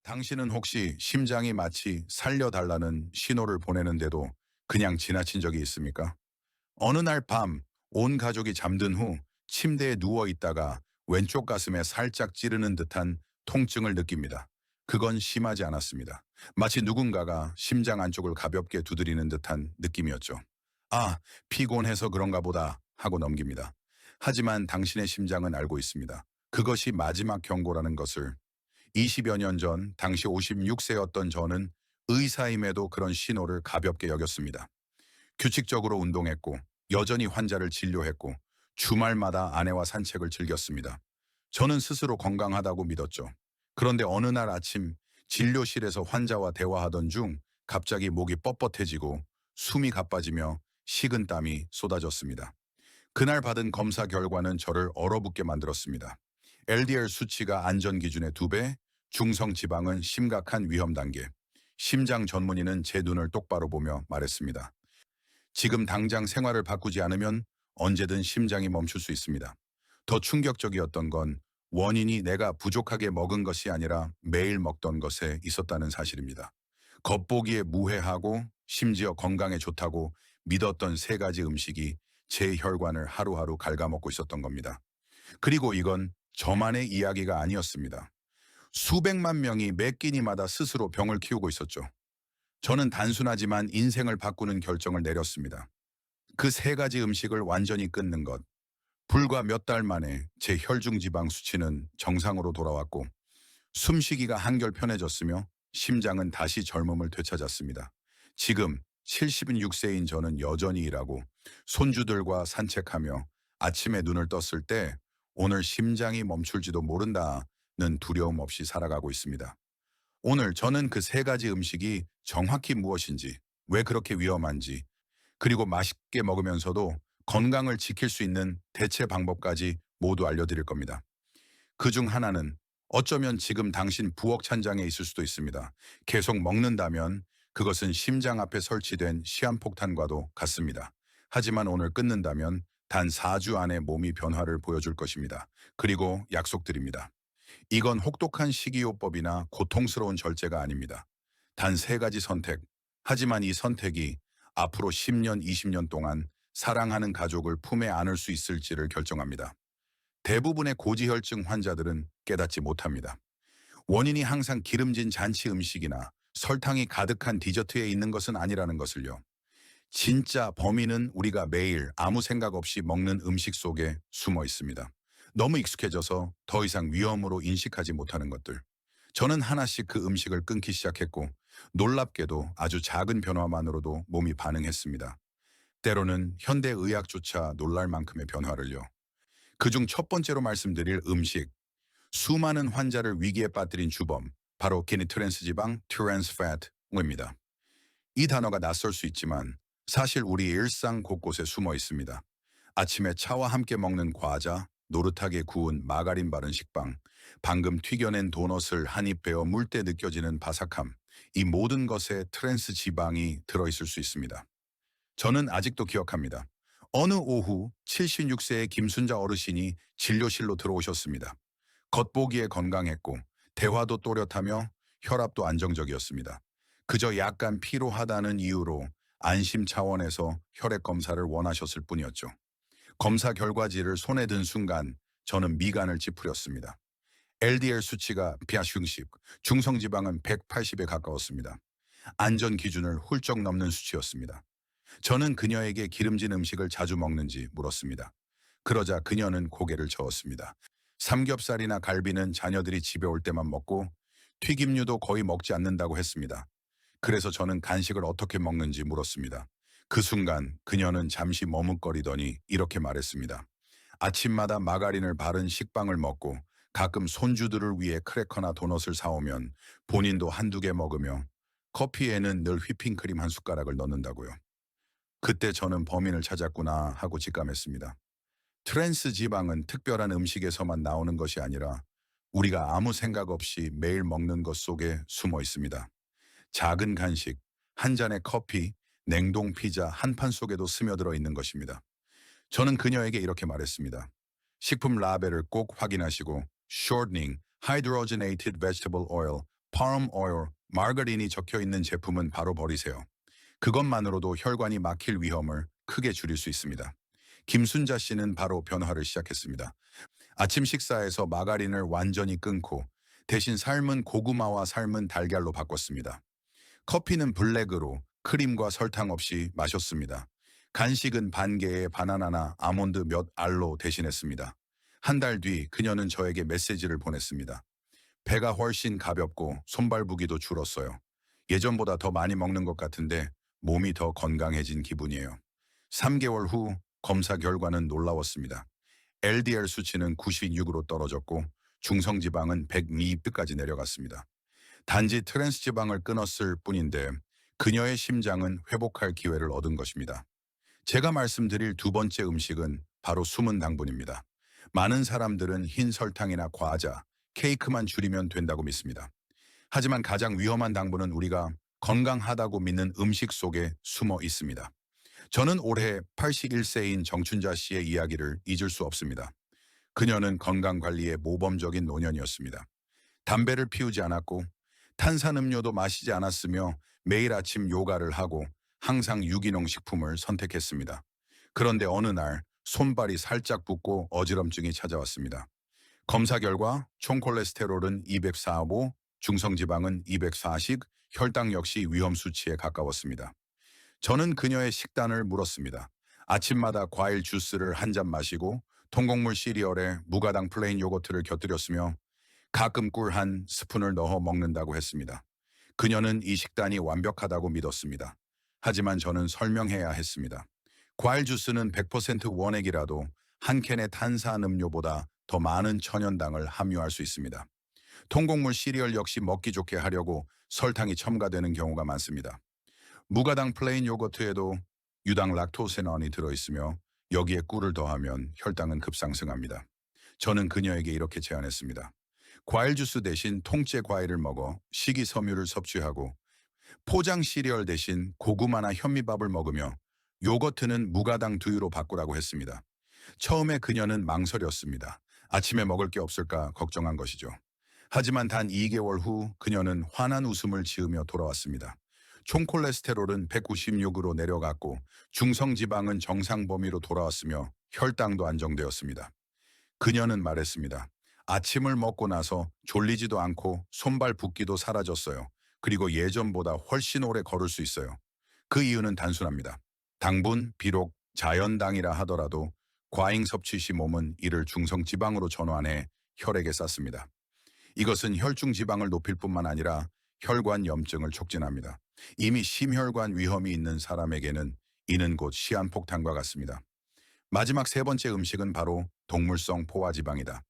당신은 혹시 심장이 마치 살려달라는 신호를 보내는데도 그냥 지나친 적이 있습니까? 어느 날 밤 온 가족이 잠든 후 침대에 누워 있다가 왼쪽 가슴에 살짝 찌르는 듯한 통증을 느낍니다. 그건 심하지 않았습니다. 마치 누군가가 심장 안쪽을 가볍게 두드리는 듯한 느낌이었죠. 아, 피곤해서 그런가 보다 하고 넘깁니다. 하지만 당신의 심장은 알고 있습니다. 그것이 마지막 경고라는 것을. 20여 년 전 당시 56세였던 저는 의사임에도 그런 신호를 가볍게 여겼습니다. 규칙적으로 운동했고 여전히 환자를 진료했고 주말마다 아내와 산책을 즐겼습니다. 저는 스스로 건강하다고 믿었죠. 그런데 어느 날 아침 진료실에서 환자와 대화하던 중 갑자기 목이 뻣뻣해지고 숨이 가빠지며 식은땀이 쏟아졌습니다. 그날 받은 검사 결과는 저를 얼어붙게 만들었습니다. LDL 수치가 안전 기준의 2배, 중성 지방은 심각한 위험 단계. 심장 전문의는 제 눈을 똑바로 보며 말했습니다. 지금 당장 생활을 바꾸지 않으면 언제든 심장이 멈출 수 있습니다. 더 충격적이었던 건 원인이 내가 부족하게 먹은 것이 아니라 매일 먹던 것에 있었다는 사실입니다. 겉보기에 무해하고 심지어 건강에 좋다고 믿었던 세 가지 음식이 제 혈관을 하루하루 갉아먹고 있었던 겁니다. 그리고 이건 저만의 이야기가 아니었습니다. 수백만 명이 매 끼니마다 스스로 병을 키우고 있었죠. 저는 단순하지만 인생을 바꾸는 결정을 내렸습니다. 그 세 가지 음식을 완전히 끊는 것. 불과 몇 달 만에 제 혈중 지방 수치는 정상으로 돌아왔고 숨쉬기가 한결 편해졌으며 심장은 다시 젊음을 되찾았습니다. 지금 76세인 저는 여전히 일하고 손주들과 산책하며 아침에 눈을 떴을 때 오늘 심장이 멈출지도 모른다는 두려움 없이 살아가고 있습니다. 오늘 저는 그 세 가지 음식이 정확히 무엇인지, 왜 그렇게 위험한지, 그리고 맛있게 먹으면서도 건강을 지킬 수 있는 대체 방법까지 모두 알려드릴 겁니다. 그 중 하나는 어쩌면 지금 당신 부엌 찬장에 있을 수도 있습니다. 계속 먹는다면 그것은 심장 앞에 설치된 시한폭탄과도 같습니다. 하지만 오늘 끊는다면 단 4주 안에 몸이 변화를 보여줄 것입니다. 그리고 약속드립니다. 이건 혹독한 식이요법이나 고통스러운 절제가 아닙니다. 단 세 가지 선택. 하지만 이 선택이 앞으로 10년, 20년 동안 사랑하는 가족을 품에 안을 수 있을지를 결정합니다. 대부분의 고지혈증 환자들은 깨닫지 못합니다. 원인이 항상 기름진 잔치 음식이나 설탕이 가득한 디저트에 있는 것은 아니라는 것을요. 진짜 범인은 우리가 매일 아무 생각 없이 먹는 음식 속에 숨어 있습니다. 너무 익숙해져서 더 이상 위험으로 인식하지 못하는 것들. 저는 하나씩 그 음식을 끊기 시작했고 놀랍게도 아주 작은 변화만으로도 몸이 반응했습니다. 때로는 현대의학조차 놀랄 만큼의 변화를요. 그중 첫 번째로 말씀드릴 음식, 수많은 환자를 위기에 빠뜨린 주범, 바로 기니트랜스 지방, 트랜스 패트입니다. 이 단어가 낯설 수 있지만 사실 우리 일상 곳곳에 숨어 있습니다. 아침에 차와 함께 먹는 과자, 노릇하게 구운 마가린 바른 식빵, 방금 튀겨낸 도넛을 한 입 베어 물 때 느껴지는 바삭함, 이 모든 것에 트랜스 지방이 들어있을 수 있습니다. 저는 아직도 기억합니다. 어느 오후 76세의 김순자 어르신이 진료실로 들어오셨습니다. 겉보기에 건강했고 대화도 또렷하며 혈압도 안정적이었습니다. 그저 약간 피로하다는 이유로 안심 차원에서 혈액 검사를 원하셨을 뿐이었죠. 검사 결과지를 손에 든 순간 저는 미간을 찌푸렸습니다. LDL 수치가 160, 중성지방은 180에 가까웠습니다. 안전 기준을 훌쩍 넘는 수치였습니다. 저는 그녀에게 기름진 음식을 자주 먹는지 물었습니다. 그러자 그녀는 고개를 저었습니다. 삼겹살이나 갈비는 자녀들이 집에 올 때만 먹고 튀김류도 거의 먹지 않는다고 했습니다. 그래서 저는 간식을 어떻게 먹는지 물었습니다. 그 순간 그녀는 잠시 머뭇거리더니 이렇게 말했습니다. 아침마다 마가린을 바른 식빵을 먹고 가끔 손주들을 위해 크래커나 도넛을 사오면 본인도 한두 개 먹으며 커피에는 늘 휘핑크림 한 숟가락을 넣는다고요. 그때 저는 범인을 찾았구나 하고 직감했습니다. 트랜스 지방은 특별한 음식에서만 나오는 것이 아니라 우리가 아무 생각 없이 매일 먹는 것 속에 숨어 있습니다. 작은 간식, 한 잔의 커피, 냉동 피자 한 판 속에도 스며들어 있는 것입니다. 저는 그녀에게 이렇게 말했습니다. 식품 라벨을 꼭 확인하시고 shortening, hydrogenated vegetable oil, palm oil, 마가린이 적혀 있는 제품은 바로 버리세요. 그것만으로도 혈관이 막힐 위험을 크게 줄일 수 있습니다. 김순자 씨는 바로 변화를 시작했습니다. 아침 식사에서 마가린을 완전히 끊고 대신 삶은 고구마와 삶은 달걀로 바꿨습니다. 커피는 블랙으로 크림과 설탕 없이 마셨습니다. 간식은 반 개의 바나나나 아몬드 몇 알로 대신했습니다. 한 달 뒤 그녀는 저에게 메시지를 보냈습니다. 배가 훨씬 가볍고 손발부기도 줄었어요. 예전보다 더 많이 먹는 것 같은데 몸이 더 건강해진 기분이에요. 3개월 후 검사 결과는 놀라웠습니다. LDL 수치는 96으로 떨어졌고 중성지방은 102까지 내려갔습니다. 단지 트랜스 지방을 끊었을 뿐인데 그녀의 심장은 회복할 기회를 얻은 것입니다. 제가 말씀드릴 두 번째 음식은 바로 숨은 당분입니다. 많은 사람들은 흰 설탕이나 과자, 케이크만 줄이면 된다고 믿습니다. 하지만 가장 위험한 당분은 우리가 건강하다고 믿는 음식 속에 숨어 있습니다. 저는 올해 81세인 정춘자 씨의 이야기를 잊을 수 없습니다. 그녀는 건강관리의 모범적인 노년이었습니다. 담배를 피우지 않았고 탄산음료도 마시지 않았으며 매일 아침 요가를 하고 항상 유기농 식품을 선택했습니다. 그런데 어느 날 손발이 살짝 붓고 어지럼증이 찾아왔습니다. 검사 결과 총 콜레스테롤은 245, 중성지방은 240, 혈당 역시 위험 수치에 가까웠습니다. 저는 그녀의 식단을 물었습니다. 아침마다 과일 주스를 한 잔 마시고 통곡물 시리얼에 무가당 플레인 요거트를 곁들였으며 가끔 꿀 한 스푼을 넣어 먹는다고 했습니다. 그녀는 이 식단이 완벽하다고 믿었습니다. 하지만 저는 설명해야 했습니다. 과일 주스는 100% 원액이라도 한 캔의 탄산음료보다 더 많은 천연당을 함유할 수 있습니다. 통곡물 시리얼 역시 먹기 좋게 하려고 설탕이 첨가되는 경우가 많습니다. 무가당 플레인 요거트에도 유당 락토세논이 들어있으며 여기에 꿀을 더하면 혈당은 급상승합니다. 저는 그녀에게 이렇게 제안했습니다. 과일 주스 대신 통째 과일을 먹어 식이섬유를 섭취하고 포장 시리얼 대신 고구마나 현미밥을 먹으며 요거트는 무가당 두유로 바꾸라고 했습니다. 처음에 그녀는 망설였습니다. 아침에 먹을 게 없을까 걱정한 것이죠. 하지만 단 2개월 후 그녀는 환한 웃음을 지으며 돌아왔습니다. 총 콜레스테롤은 196으로 내려갔고 중성지방은 정상 범위로 돌아왔으며 혈당도 안정되었습니다. 그녀는 말했습니다. 아침을 먹고 나서 졸리지도 않고 손발 붓기도 사라졌어요. 그리고 예전보다 훨씬 오래 걸을 수 있어요. 그 이유는 단순합니다. 당분, 비록 자연당이라 하더라도 과잉 섭취 시 몸은 이를 중성지방으로 전환해 혈액에 쌓습니다. 이것은 혈중 지방을 높일 뿐만 아니라 혈관 염증을 촉진합니다. 이미 심혈관 위험이 있는 사람에게는 이는 곧 시한폭탄과 같습니다. 마지막 세 번째 음식은 바로 동물성 포화지방이다.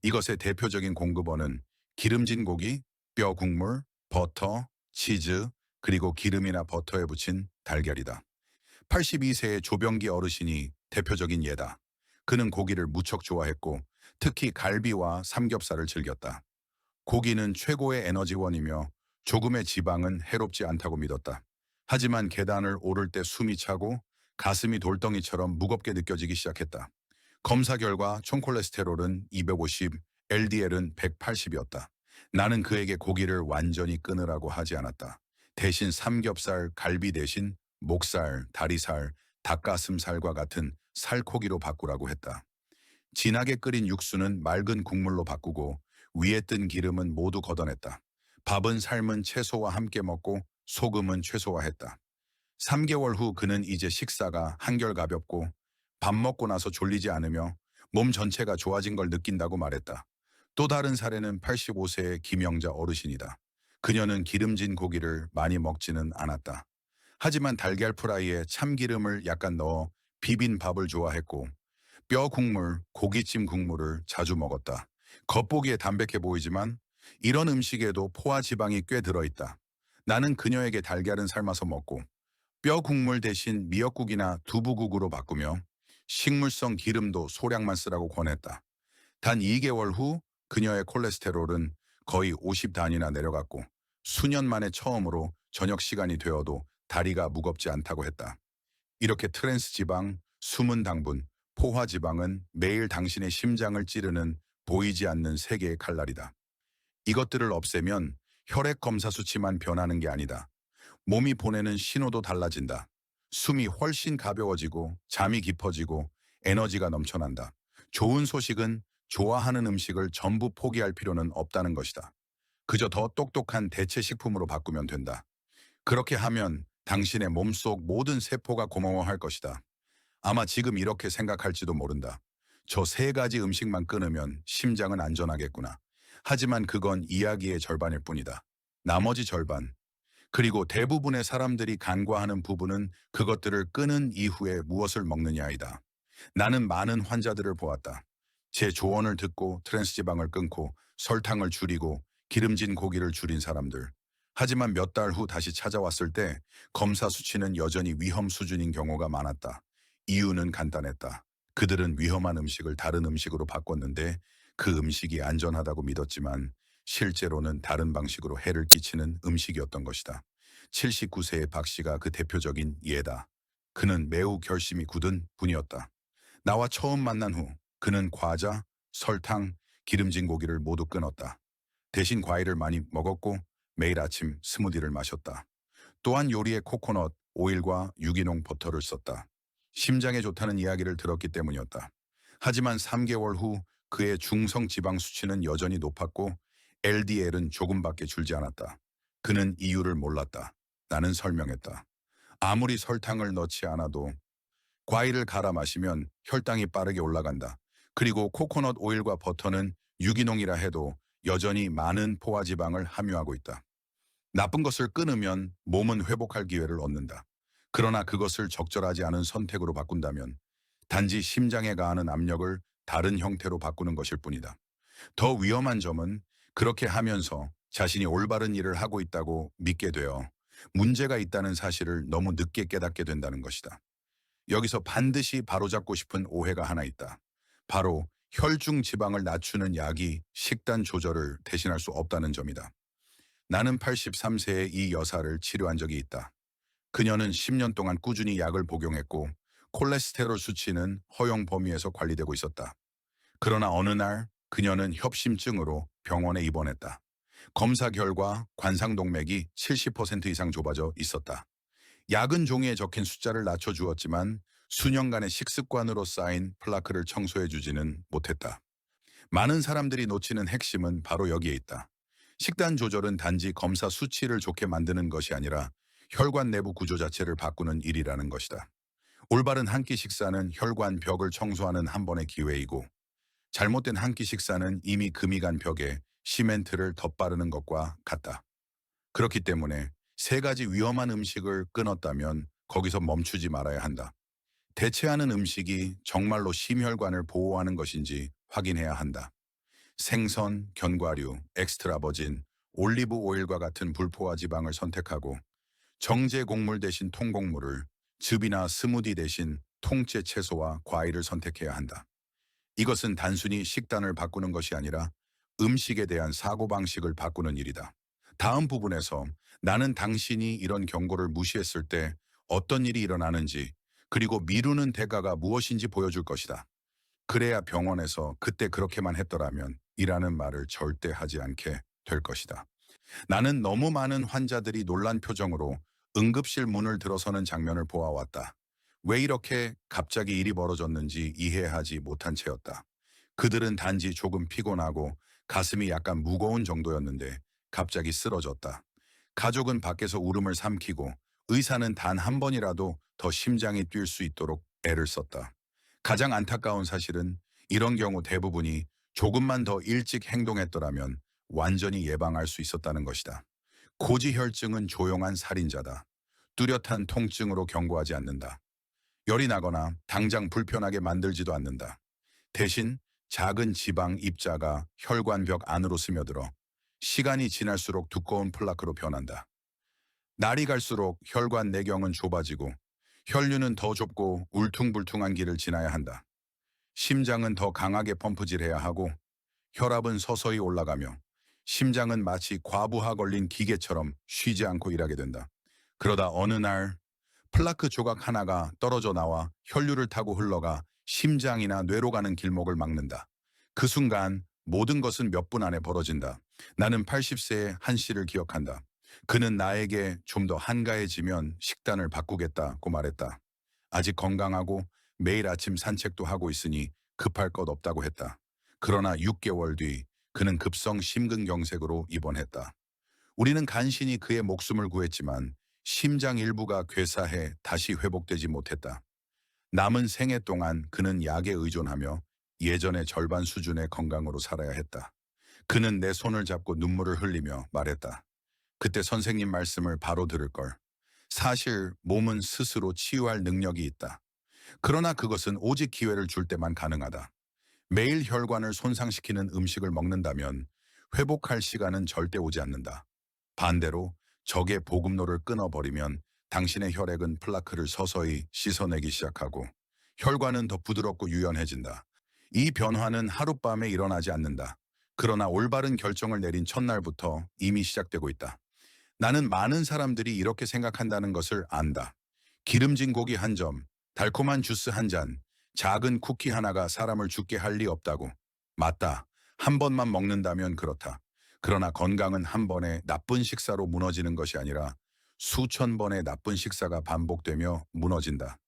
이것의 대표적인 공급원은 기름진 고기, 뼈 국물, 버터, 치즈, 그리고 기름이나 버터에 붙인 달걀이다. 82세의 조병기 어르신이 대표적인 예다. 그는 고기를 무척 좋아했고 특히 갈비와 삼겹살을 즐겼다. 고기는 최고의 에너지원이며 조금의 지방은 해롭지 않다고 믿었다. 하지만 계단을 오를 때 숨이 차고 가슴이 돌덩이처럼 무겁게 느껴지기 시작했다. 검사 결과 총 콜레스테롤은 250, LDL은 180이었다. 나는 그에게 고기를 완전히 끊으라고 하지 않았다. 대신 삼겹살, 갈비 대신 목살, 다리살, 닭가슴살과 같은 살코기로 바꾸라고 했다. 진하게 끓인 육수는 맑은 국물로 바꾸고 위에 뜬 기름은 모두 걷어냈다. 밥은 삶은 채소와 함께 먹고 소금은 최소화했다. 3개월 후 그는 이제 식사가 한결 가볍고 밥 먹고 나서 졸리지 않으며 몸 전체가 좋아진 걸 느낀다고 말했다. 또 다른 사례는 85세의 김영자 어르신이다. 그녀는 기름진 고기를 많이 먹지는 않았다. 하지만 달걀 프라이에 참기름을 약간 넣어 비빈 밥을 좋아했고 뼈 국물, 고기찜 국물을 자주 먹었다. 겉보기에 담백해 보이지만 이런 음식에도 포화 지방이 꽤 들어있다. 나는 그녀에게 달걀은 삶아서 먹고 뼈 국물 대신 미역국이나 두부국으로 바꾸며 식물성 기름도 소량만 쓰라고 권했다. 단 2개월 후 그녀의 콜레스테롤은 거의 50단위나 내려갔고 수년 만에 처음으로 저녁 시간이 되어도 다리가 무겁지 않다고 했다. 이렇게 트랜스 지방, 숨은 당분, 포화 지방은 매일 당신의 심장을 찌르는 보이지 않는 세 개의 칼날이다. 이것들을 없애면 혈액 검사 수치만 변하는 게 아니다. 몸이 보내는 신호도 달라진다. 숨이 훨씬 가벼워지고 잠이 깊어지고 에너지가 넘쳐난다. 좋은 소식은 좋아하는 음식을 전부 포기할 필요는 없다는 것이다. 그저 더 똑똑한 대체 식품으로 바꾸면 된다. 그렇게 하면 당신의 몸속 모든 세포가 고마워할 것이다. 아마 지금 이렇게 생각할지도 모른다. 저 세 가지 음식만 끊으면 심장은 안전하겠구나. 하지만 그건 이야기의 절반일 뿐이다. 나머지 절반, 그리고 대부분의 사람들이 간과하는 부분은 그것들을 끊은 이후에 무엇을 먹느냐이다. 나는 많은 환자들을 보았다. 제 조언을 듣고 트랜스지방을 끊고 설탕을 줄이고 기름진 고기를 줄인 사람들. 하지만 몇 달 후 다시 찾아왔을 때 검사 수치는 여전히 위험 수준인 경우가 많았다. 이유는 간단했다. 그들은 위험한 음식을 다른 음식으로 바꿨는데 그 음식이 안전하다고 믿었지만 실제로는 다른 방식으로 해를 끼치는 음식이었던 것이다. 79세의 박 씨가 그 대표적인 예다. 그는 매우 결심이 굳은 분이었다. 나와 처음 만난 후 그는 과자, 설탕, 기름진 고기를 모두 끊었다. 대신 과일을 많이 먹었고 매일 아침 스무디를 마셨다. 또한 요리에 코코넛 오일과 유기농 버터를 썼다. 심장에 좋다는 이야기를 들었기 때문이었다. 하지만 3개월 후 그의 중성 지방 수치는 여전히 높았고 LDL은 조금밖에 줄지 않았다. 그는 이유를 몰랐다. 나는 설명했다. 아무리 설탕을 넣지 않아도 과일을 갈아 마시면 혈당이 빠르게 올라간다. 그리고 코코넛 오일과 버터는 유기농이라 해도 여전히 많은 포화지방을 함유하고 있다. 나쁜 것을 끊으면 몸은 회복할 기회를 얻는다. 그러나 그것을 적절하지 않은 선택으로 바꾼다면 단지 심장에 가하는 압력을 다른 형태로 바꾸는 것일 뿐이다. 더 위험한 점은 그렇게 하면서 자신이 올바른 일을 하고 있다고 믿게 되어 문제가 있다는 사실을 너무 늦게 깨닫게 된다는 것이다. 여기서 반드시 바로잡고 싶은 오해가 하나 있다. 바로 혈중 지방을 낮추는 약이 식단 조절을 대신할 수 없다는 점이다. 나는 83세의 이 여사를 치료한 적이 있다. 그녀는 10년 동안 꾸준히 약을 복용했고 콜레스테롤 수치는 허용 범위에서 관리되고 있었다. 그러나 어느 날 그녀는 협심증으로 병원에 입원했다. 검사 결과 관상동맥이 70% 이상 좁아져 있었다. 약은 종이에 적힌 숫자를 낮춰주었지만 수년간의 식습관으로 쌓인 플라크를 청소해주지는 못했다. 많은 사람들이 놓치는 핵심은 바로 여기에 있다. 식단 조절은 단지 검사 수치를 좋게 만드는 것이 아니라 혈관 내부 구조 자체를 바꾸는 일이라는 것이다. 올바른 한 끼 식사는 혈관 벽을 청소하는 한 번의 기회이고 잘못된 한 끼 식사는 이미 금이 간 벽에 시멘트를 덧바르는 것과 같다. 그렇기 때문에 세 가지 위험한 음식을 끊었다면 거기서 멈추지 말아야 한다. 대체하는 음식이 정말로 심혈관을 보호하는 것인지 확인해야 한다. 생선, 견과류, 엑스트라버진, 올리브 오일과 같은 불포화 지방을 선택하고 정제 곡물 대신 통곡물을, 즙이나 스무디 대신 통째 채소와 과일을 선택해야 한다. 이것은 단순히 식단을 바꾸는 것이 아니라 음식에 대한 사고방식을 바꾸는 일이다. 다음 부분에서 나는 당신이 이런 경고를 무시했을 때 어떤 일이 일어나는지 그리고 미루는 대가가 무엇인지 보여줄 것이다. 그래야 병원에서 그때 그렇게만 했더라면 이라는 말을 절대 하지 않게 될 것이다. 나는 너무 많은 환자들이 놀란 표정으로 응급실 문을 들어서는 장면을 보아왔다. 왜 이렇게 갑자기 일이 벌어졌는지 이해하지 못한 채였다. 그들은 단지 조금 피곤하고 가슴이 약간 무거운 정도였는데 갑자기 쓰러졌다. 가족은 밖에서 울음을 삼키고 의사는 단 한 번이라도 더 심장이 뛸 수 있도록 애를 썼다. 가장 안타까운 사실은 이런 경우 대부분이 조금만 더 일찍 행동했더라면 완전히 예방할 수 있었다는 것이다. 고지혈증은 조용한 살인자다. 뚜렷한 통증으로 경고하지 않는다. 열이 나거나 당장 불편하게 만들지도 않는다. 대신 작은 지방 입자가 혈관벽 안으로 스며들어 시간이 지날수록 두꺼운 플라크로 변한다. 날이 갈수록 혈관 내경은 좁아지고 혈류는 더 좁고 울퉁불퉁한 길을 지나야 한다. 심장은 더 강하게 펌프질해야 하고 혈압은 서서히 올라가며 심장은 마치 과부하 걸린 기계처럼 쉬지 않고 일하게 된다. 그러다 어느 날 플라크 조각 하나가 떨어져 나와 혈류를 타고 흘러가 심장이나 뇌로 가는 길목을 막는다. 그 순간 모든 것은 몇 분 안에 벌어진다. 나는 80세의 한 씨를 기억한다. 그는 나에게 좀 더 한가해지면 식단을 바꾸겠다고 말했다. 아직 건강하고 매일 아침 산책도 하고 있으니 급할 것 없다고 했다. 그러나 6개월 뒤 그는 급성 심근경색으로 입원했다. 우리는 간신히 그의 목숨을 구했지만 심장 일부가 괴사해 다시 회복되지 못했다. 남은 생애 동안 그는 약에 의존하며 예전의 절반 수준의 건강으로 살아야 했다. 그는 내 손을 잡고 눈물을 흘리며 말했다. 그때 선생님 말씀을 바로 들을 걸. 사실 몸은 스스로 치유할 능력이 있다. 그러나 그것은 오직 기회를 줄 때만 가능하다. 매일 혈관을 손상시키는 음식을 먹는다면 회복할 시간은 절대 오지 않는다. 반대로 적의 보급로를 끊어버리면 당신의 혈액은 플라크를 서서히 씻어내기 시작하고 혈관은 더 부드럽고 유연해진다. 이 변화는 하룻밤에 일어나지 않는다. 그러나 올바른 결정을 내린 첫날부터 이미 시작되고 있다. 나는 많은 사람들이 이렇게 생각한다는 것을 안다. 기름진 고기 한 점, 달콤한 주스 한 잔, 작은 쿠키 하나가 사람을 죽게 할 리 없다고. 맞다. 한 번만 먹는다면 그렇다. 그러나 건강은 한 번의 나쁜 식사로 무너지는 것이 아니라 수천 번의 나쁜 식사가 반복되며 무너진다.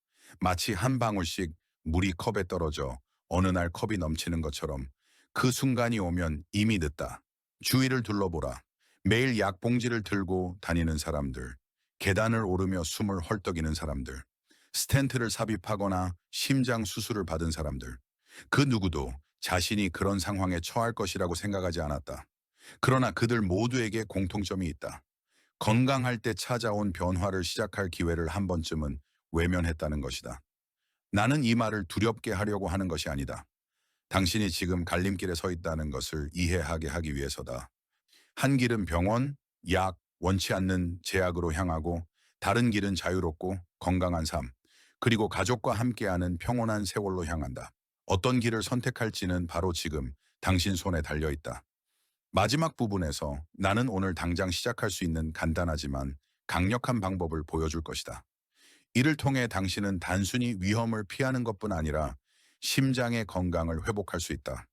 마치 한 방울씩 물이 컵에 떨어져 어느 날 컵이 넘치는 것처럼 그 순간이 오면 이미 늦다. 주위를 둘러보라. 매일 약봉지를 들고 다니는 사람들, 계단을 오르며 숨을 헐떡이는 사람들, 스텐트를 삽입하거나 심장 수술을 받은 사람들. 그 누구도 자신이 그런 상황에 처할 것이라고 생각하지 않았다. 그러나 그들 모두에게 공통점이 있다. 건강할 때 찾아온 변화를 시작할 기회를 한 번쯤은 외면했다는 것이다. 나는 이 말을 두렵게 하려고 하는 것이 아니다. 당신이 지금 갈림길에 서 있다는 것을 이해하게 하기 위해서다. 한 길은 병원, 약, 원치 않는 제약으로 향하고 다른 길은 자유롭고 건강한 삶, 그리고 가족과 함께하는 평온한 세월로 향한다. 어떤 길을 선택할지는 바로 지금 당신 손에 달려 있다. 마지막 부분에서 나는 오늘 당장 시작할 수 있는 간단하지만 강력한 방법을 보여줄 것이다. 이를 통해 당신은 단순히 위험을 피하는 것뿐 아니라 심장의 건강을 회복할 수 있다.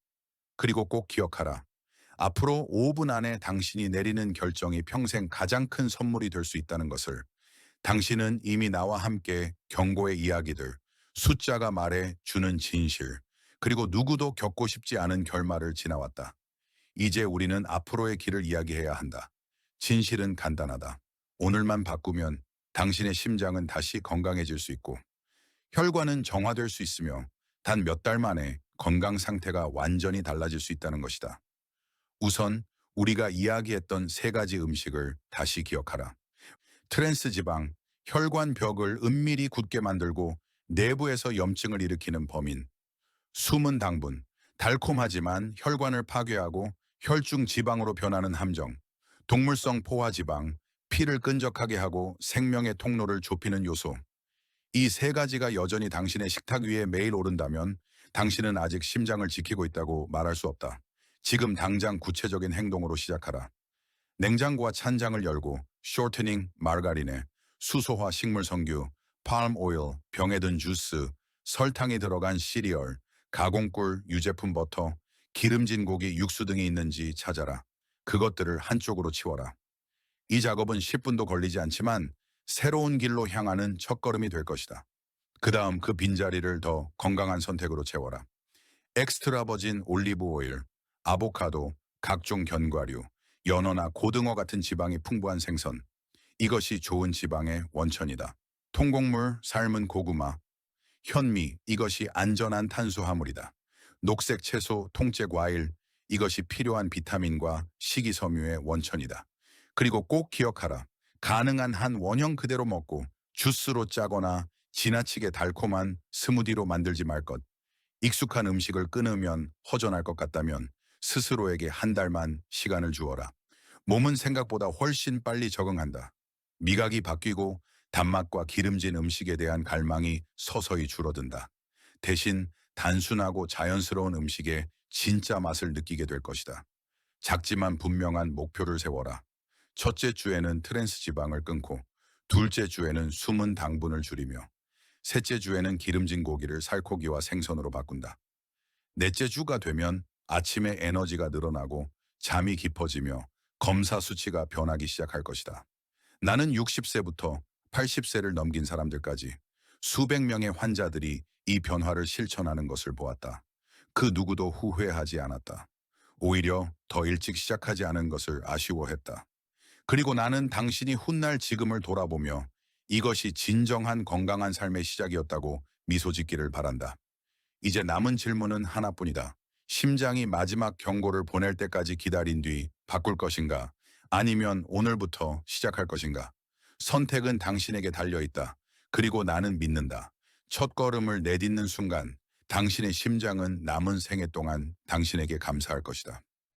그리고 꼭 기억하라. 앞으로 5분 안에 당신이 내리는 결정이 평생 가장 큰 선물이 될 수 있다는 것을. 당신은 이미 나와 함께 경고의 이야기들, 숫자가 말해 주는 진실, 그리고 누구도 겪고 싶지 않은 결말을 지나왔다. 이제 우리는 앞으로의 길을 이야기해야 한다. 진실은 간단하다. 오늘만 바꾸면 당신의 심장은 다시 건강해질 수 있고 혈관은 정화될 수 있으며 단 몇 달 만에 건강 상태가 완전히 달라질 수 있다는 것이다. 우선 우리가 이야기했던 세 가지 음식을 다시 기억하라. 트랜스 지방, 혈관 벽을 은밀히 굳게 만들고 내부에서 염증을 일으키는 범인. 숨은 당분, 달콤하지만 혈관을 파괴하고 혈중 지방으로 변하는 함정. 동물성 포화지방, 피를 끈적하게 하고 생명의 통로를 좁히는 요소. 이 세 가지가 여전히 당신의 식탁 위에 매일 오른다면 당신은 아직 심장을 지키고 있다고 말할 수 없다. 지금 당장 구체적인 행동으로 시작하라. 냉장고와 찬장을 열고 쇼트닝 마르가린에 수소화 식물성류, palm oil, 병에 든 주스, 설탕이 들어간 시리얼, 가공꿀, 유제품 버터, 기름진 고기, 육수 등이 있는지 찾아라. 그것들을 한쪽으로 치워라. 이 작업은 10분도 걸리지 않지만 새로운 길로 향하는 첫걸음이 될 것이다. 그 다음 그 빈자리를 더 건강한 선택으로 채워라. 엑스트라 버진 올리브 오일, 아보카도, 각종 견과류, 연어나 고등어 같은 지방이 풍부한 생선. 이것이 좋은 지방의 원천이다. 통곡물, 삶은 고구마, 현미, 이것이 안전한 탄수화물이다. 녹색 채소, 통째 과일, 이것이 필요한 비타민과 식이섬유의 원천이다. 그리고 꼭 기억하라. 가능한 한 원형 그대로 먹고 주스로 짜거나 지나치게 달콤한 스무디로 만들지 말 것. 익숙한 음식을 끊으면 허전할 것 같다면 스스로에게 한 달만 시간을 주어라. 몸은 생각보다 훨씬 빨리 적응한다. 미각이 바뀌고 단맛과 기름진 음식에 대한 갈망이 서서히 줄어든다. 대신 단순하고 자연스러운 음식에 진짜 맛을 느끼게 될 것이다. 작지만 분명한 목표를 세워라. 첫째 주에는 트랜스 지방을 끊고, 둘째 주에는 숨은 당분을 줄이며, 셋째 주에는 기름진 고기를 살코기와 생선으로 바꾼다. 넷째 주가 되면 아침에 에너지가 늘어나고 잠이 깊어지며 검사 수치가 변하기 시작할 것이다. 나는 60세부터 80세를 넘긴 사람들까지 수백 명의 환자들이 이 변화를 실천하는 것을 보았다. 그 누구도 후회하지 않았다. 오히려 더 일찍 시작하지 않은 것을 아쉬워했다. 그리고 나는 당신이 훗날 지금을 돌아보며 이것이 진정한 건강한 삶의 시작이었다고 미소 짓기를 바란다. 이제 남은 질문은 하나뿐이다. 심장이 마지막 경고를 보낼 때까지 기다린 뒤 바꿀 것인가? 아니면 오늘부터 시작할 것인가? 선택은 당신에게 달려있다. 그리고 나는 믿는다. 첫 걸음을 내딛는 순간 당신의 심장은 남은 생애 동안 당신에게 감사할 것이다.